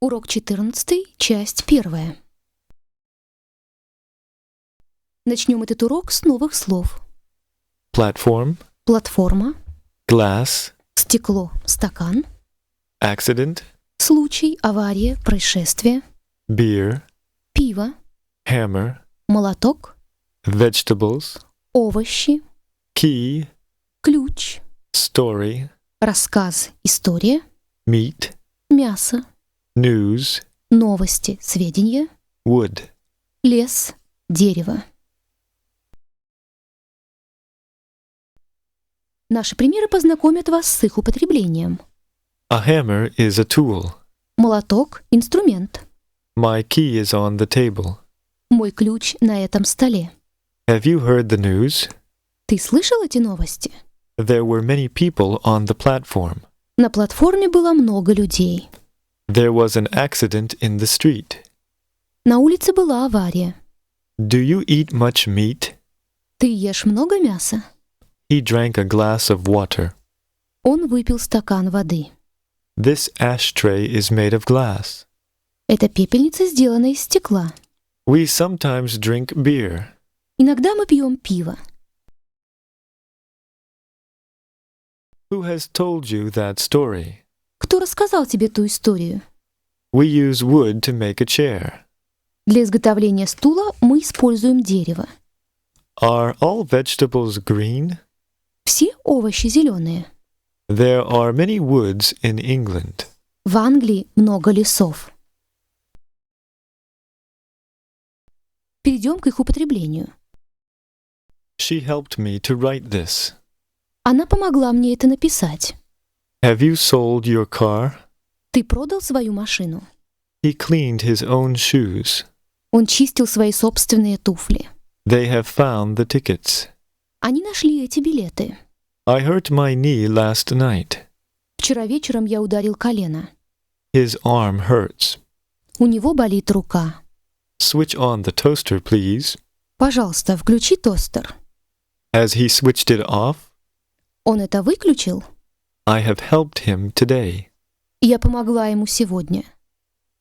Урок 14, часть 1. Начнем этот урок с новых слов. Platform, Платформа, glass, стекло, стакан, accident, случай, авария, происшествие, beer, пиво, hammer, молоток, vegetables, овощи, key, ключ, story, рассказ, история, meat, мясо, news, новости, сведения, wood. лес, дерево. Наши примеры познакомят вас с их употреблением. A hammer is a tool. Молоток – инструмент. My key is on the table. Мой ключ на этом столе. Have you heard the news? Ты слышал эти новости? There were many people on the platform. На платформе было много людей. There was an accident in the street. На улице была авария. Do you eat much meat? Ты ешь много мяса? He drank a glass of water. Он выпил стакан воды. This ashtray is made of glass. Эта пепельница сделана из стекла. We sometimes drink beer. Иногда мы пьем пиво. Who has told you that story? Кто рассказал тебе ту историю? We use wood to make a chair. Для изготовления стула мы используем дерево. Are all vegetables green? Все овощи зеленые. There are many woods in England. В Англии много лесов. Перейдем к их употреблению. She helped me to write this. Она помогла мне это написать. Have you sold your car? Ты продал свою машину. He cleaned his own shoes. Он чистил свои собственные туфли. They have found the tickets. Они нашли эти билеты. I hurt my knee last night. Вчера вечером я ударил колено. His arm hurts. У него болит рука. Switch on the toaster, please. Пожалуйста, включи тостер. Has he switched it off? Он это выключил? I have helped him today. Я помогла ему сегодня.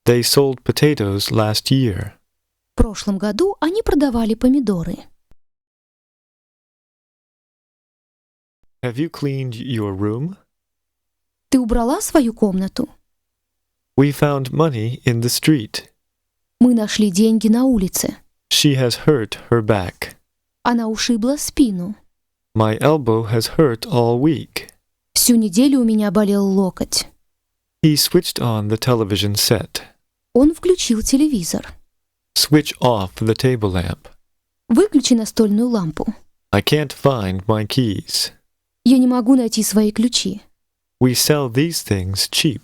They sold potatoes last year. В прошлом году они продавали помидоры. Have you cleaned your room? Ты убрала свою комнату? We found money in the street. Мы нашли деньги на улице. She has hurt her back. Она ушибла спину. My elbow has hurt all week. Всю неделю у меня болел локоть. He switched on the television set. Он включил телевизор. Switch off the table lamp. Выключи настольную лампу. I can't find my keys. Я не могу найти свои ключи. We sell these things cheap.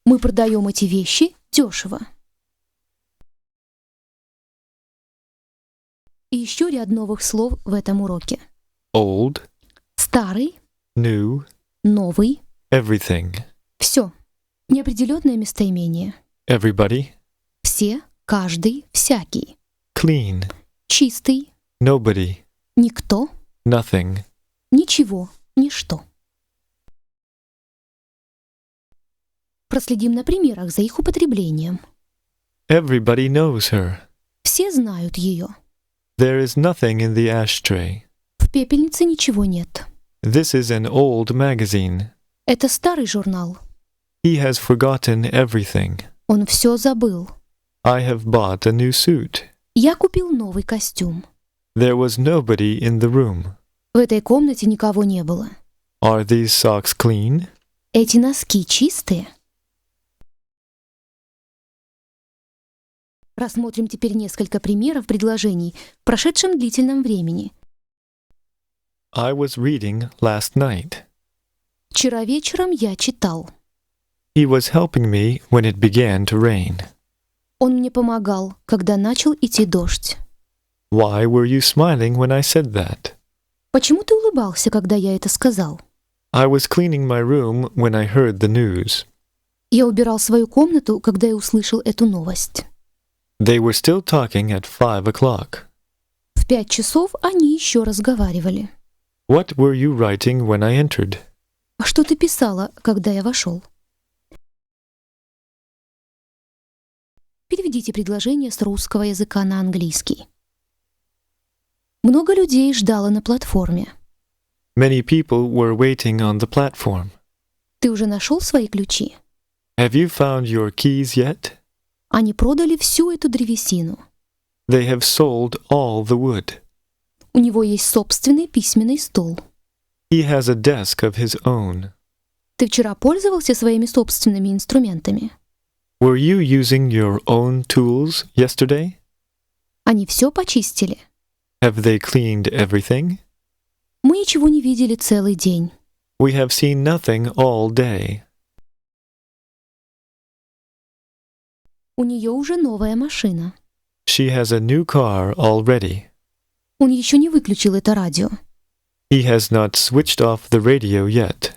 Мы продаем эти вещи дешево. И еще ряд новых слов в этом уроке. Old, Старый, new, новый, everything. все. Неопределенное местоимение. Everybody, Все, каждый, всякий. clean, Чистый, nobody, никто, nothing. ничего, ничто. Проследим на примерах за их употреблением. Everybody knows her. Все знают ее. There is nothing in the ashtray. В пепельнице ничего нет. This is an old magazine. Это старый журнал. He has forgotten everything. Он все забыл. I have bought a new suit. Я купил новый костюм. There was nobody in the room. В этой комнате никого не было. Are these socks clean? Эти носки чистые. Рассмотрим теперь несколько примеров предложений в прошедшем длительном времени. I was reading last night. Вчера вечером я читал. He was helping me when it began to rain. Он мне помогал, когда начал идти дождь. Why were you smiling when I said that? Почему ты улыбался, когда я это сказал? I was cleaning my room when I heard the news. Я убирал свою комнату, когда я услышал эту новость. They were still talking at 5 o'clock. В 5 часов они еще разговаривали. What were you writing when I entered? А что ты писала, когда я вошел? Переведите предложение с русского языка на английский. Много людей ждало на платформе. Many people were waiting on the platform. Ты уже нашел свои ключи? Have you found your keys yet? Они продали всю эту древесину. They have sold all the wood. У него есть собственный письменный стол. He has a desk of his own. Ты вчера пользовался своими собственными инструментами? Were you using your own tools yesterday? Они все почистили. Have they cleaned everything? Мы ничего не видели целый день. We have seen nothing all day. У нее уже новая машина. She has a new car already. Он еще не выключил это радио. He has not switched off the radio yet.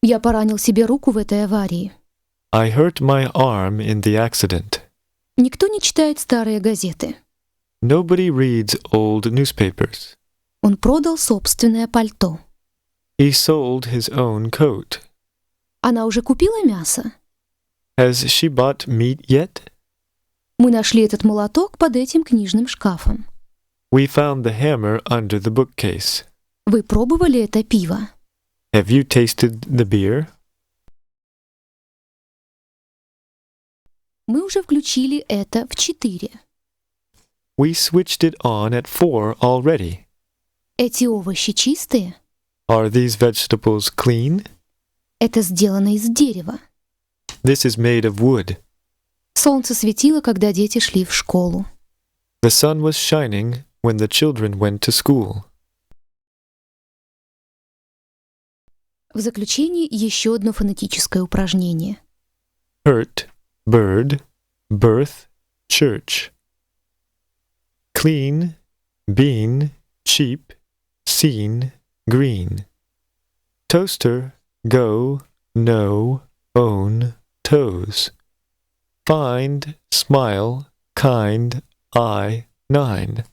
Я поранил себе руку в этой аварии. I hurt my arm in the accident. Никто не читает старые газеты. Nobody reads old newspapers. Он продал собственное пальто. He sold his own coat. Она уже купила мясо? Has she bought meat yet? Мы нашли этот молоток под этим книжным шкафом. We found the hammer under the bookcase. Вы пробовали это пиво? Have you tasted the beer? Мы уже включили это в 4. We switched it on at 4 already. Эти овощи чистые? Are these vegetables clean? Это сделано из дерева. This is made of wood. Солнце светило, когда дети шли в школу. The sun was shining when the children went to school. В заключение еще одно фонетическое упражнение. Hurt, bird, birth, church. Clean, bean, cheap, seen, green. Toaster, go, know, own, toes. Find, smile, kind, eye, 9.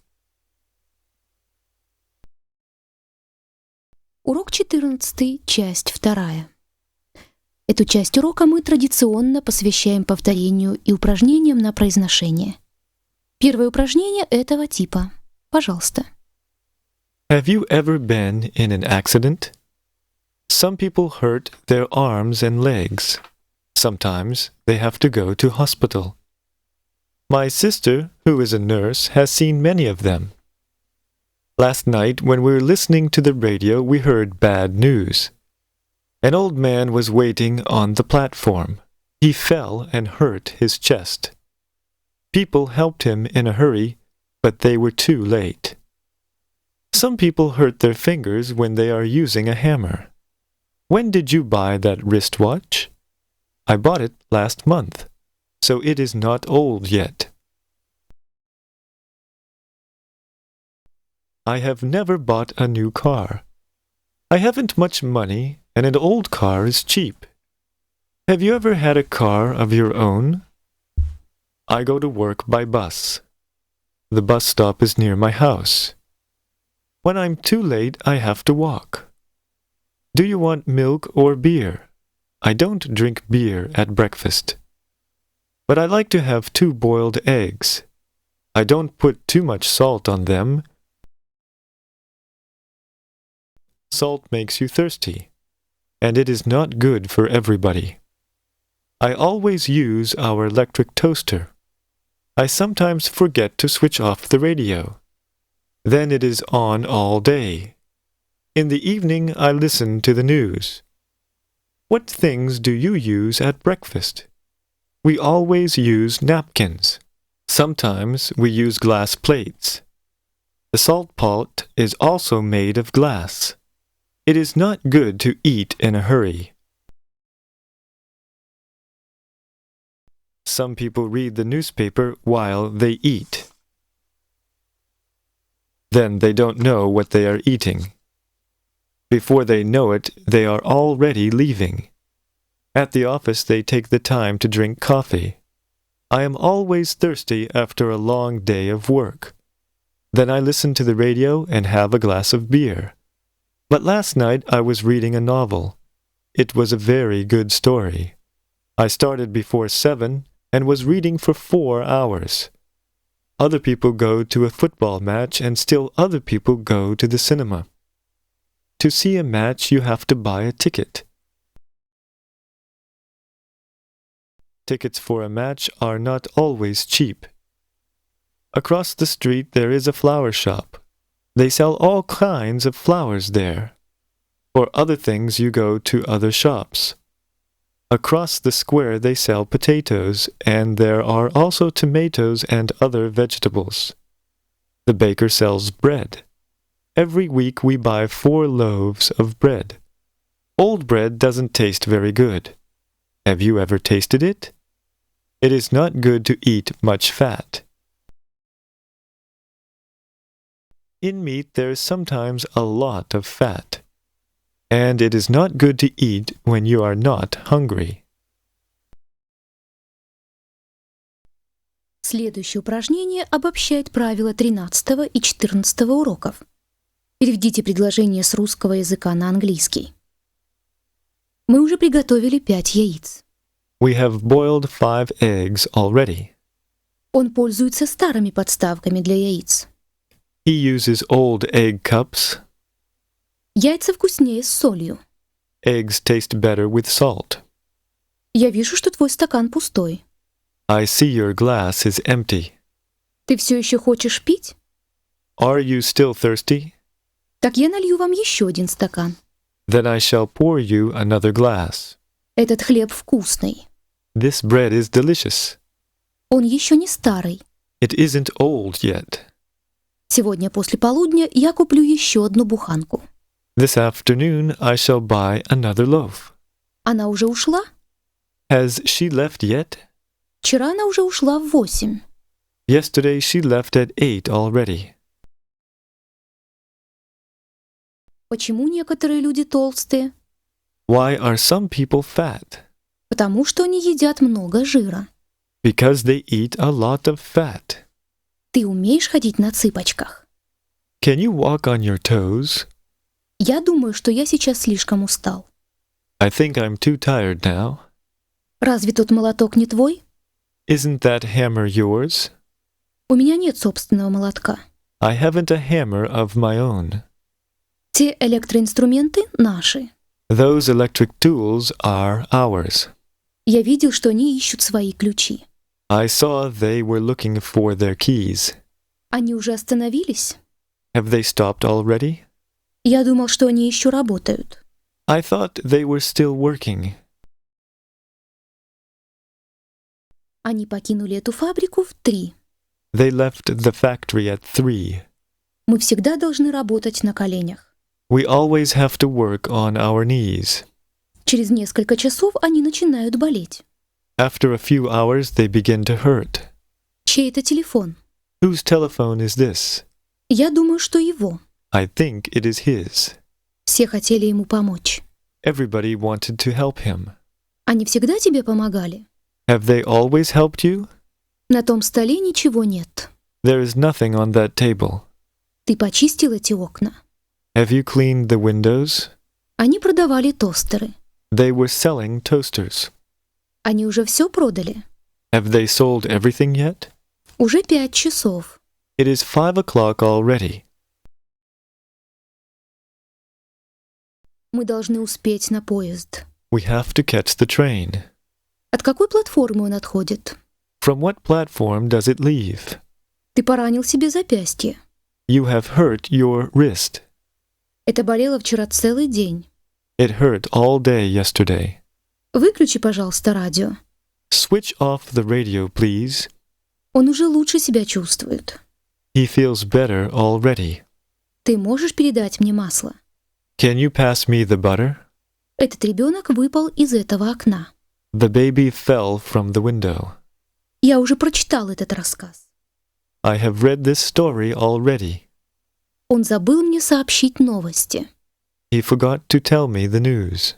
Урок 14, часть 2. Эту часть урока мы традиционно посвящаем повторению и упражнениям на произношение. Первое упражнение этого типа. Пожалуйста. Have you ever been in an accident? Some people hurt their arms and legs. Sometimes they have to go to hospital. My sister, who is a nurse, has seen many of them. Last night, when we were listening to the radio, we heard bad news. An old man was waiting on the platform. He fell and hurt his chest. People helped him in a hurry, but they were too late. Some people hurt their fingers when they are using a hammer. When did you buy that wristwatch? I bought it last month, so it is not old yet. I have never bought a new car. I haven't much money, and an old car is cheap. Have you ever had a car of your own? I go to work by bus. The bus stop is near my house. When I'm too late, I have to walk. Do you want milk or beer? I don't drink beer at breakfast. But I like to have 2 boiled eggs. I don't put too much salt on them. Salt makes you thirsty, and it is not good for everybody. I always use our electric toaster. I sometimes forget to switch off the radio. Then it is on all day. In the evening, I listen to the news. What things do you use at breakfast? We always use napkins. Sometimes we use glass plates. The salt pot is also made of glass. It is not good to eat in a hurry. Some people read the newspaper while they eat. Then they don't know what they are eating. Before they know it, they are already leaving. At the office, they take the time to drink coffee. I am always thirsty after a long day of work. Then I listen to the radio and have a glass of beer. But last night I was reading a novel. It was a very good story. I started before 7, and was reading for 4 hours. Other people go to a football match and still other people go to the cinema. To see a match, you have to buy a ticket. Tickets for a match are not always cheap. Across the street there is a flower shop. They sell all kinds of flowers there. For other things you go to other shops. Across the square they sell potatoes, and there are also tomatoes and other vegetables. The baker sells bread. Every week we buy 4 loaves of bread. Old bread doesn't taste very good. Have you ever tasted it? It is not good to eat much fat. In meat there is sometimes a lot of fat, and it is not good to eat when you are not hungry. Следующее упражнение обобщает правила 13 и 14 уроков. Переведите предложение с русского языка на английский. Мы уже приготовили 5 яиц. We have boiled 5 eggs already. Он пользуется старыми подставками для яиц. He uses old egg cups. Яйца вкуснее с солью. Eggs taste better with salt. Я вижу, что твой стакан пустой. I see your glass is empty. Ты все еще хочешь пить? Are you still thirsty? Так я налью вам еще один стакан. Then I shall pour you another glass. Этот хлеб вкусный. This bread is delicious. Он еще не старый. It isn't old yet. Сегодня после полудня я куплю еще одну буханку. This afternoon I shall buy another loaf. Она уже ушла? Has she left yet? Вчера она уже ушла в 8. Yesterday she left at 8 already. Почему некоторые люди толстые? Why are some people fat? Потому что они едят много жира. Because they eat a lot of fat. Ты умеешь ходить на цыпочках? Can you walk on your toes? Я думаю, что я сейчас слишком устал. I think I'm too tired now. Разве тот молоток не твой? Isn't that hammer yours? У меня нет собственного молотка. I haven't a hammer of my own. Те электроинструменты наши. Those electric tools are ours. Я видел, что они ищут свои ключи. I saw they were looking for their keys. Они уже остановились? Have they stopped already? Я думал, что они еще работают. I thought they were still working. Они покинули эту фабрику в 3. They left the factory at 3. Мы всегда должны работать на коленях. We always have to work on our knees. Через несколько часов они начинают болеть. After a few hours, they begin to hurt. Чей это телефон? Whose telephone is this? Я думаю, что его. I think it is his. Все хотели ему помочь. Everybody wanted to help him. Они всегда тебе помогали? Have they always helped you? На том столе ничего нет. There is nothing on that table. Ты почистил эти окна? Have you cleaned the windows? Они продавали тостеры. They were selling toasters. Они уже все продали? Have they sold everything yet? Уже 5 часов. It is 5 o'clock already. Мы должны успеть на поезд. We have to catch the train. От какой платформы он отходит? From what platform does it leave? Ты поранил себе запястье. You have hurt your wrist. Это болело вчера целый день. It hurt all day yesterday. Выключи, пожалуйста, радио. Switch off the radio, please. Он уже лучше себя чувствует. He feels better already. Ты можешь передать мне масло? Can you pass me the butter? Этот ребенок выпал из этого окна. The baby fell from the window. Я уже прочитал этот рассказ. I have read this story already. Он забыл мне сообщить новости. He forgot to tell me the news.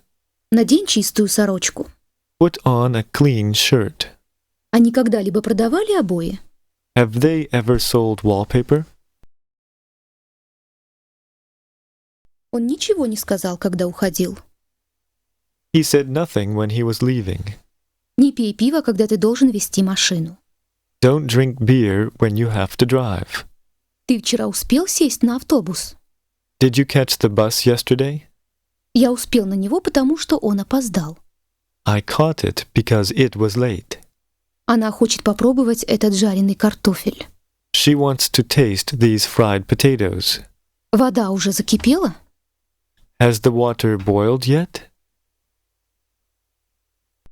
Надень чистую сорочку. Put on a clean shirt. Они когда-либо продавали обои? Have they ever sold wallpaper? Он ничего не сказал, когда уходил. He said nothing when he was leaving. Не пей пиво, когда ты должен вести машину. Don't drink beer when you have to drive. Ты вчера успел сесть на автобус? Did you catch the bus yesterday? Я успел на него, потому что он опоздал. I caught it because it was late. Она хочет попробовать этот жареный картофель. She wants to taste these fried potatoes. Вода уже закипела? Has the water boiled yet?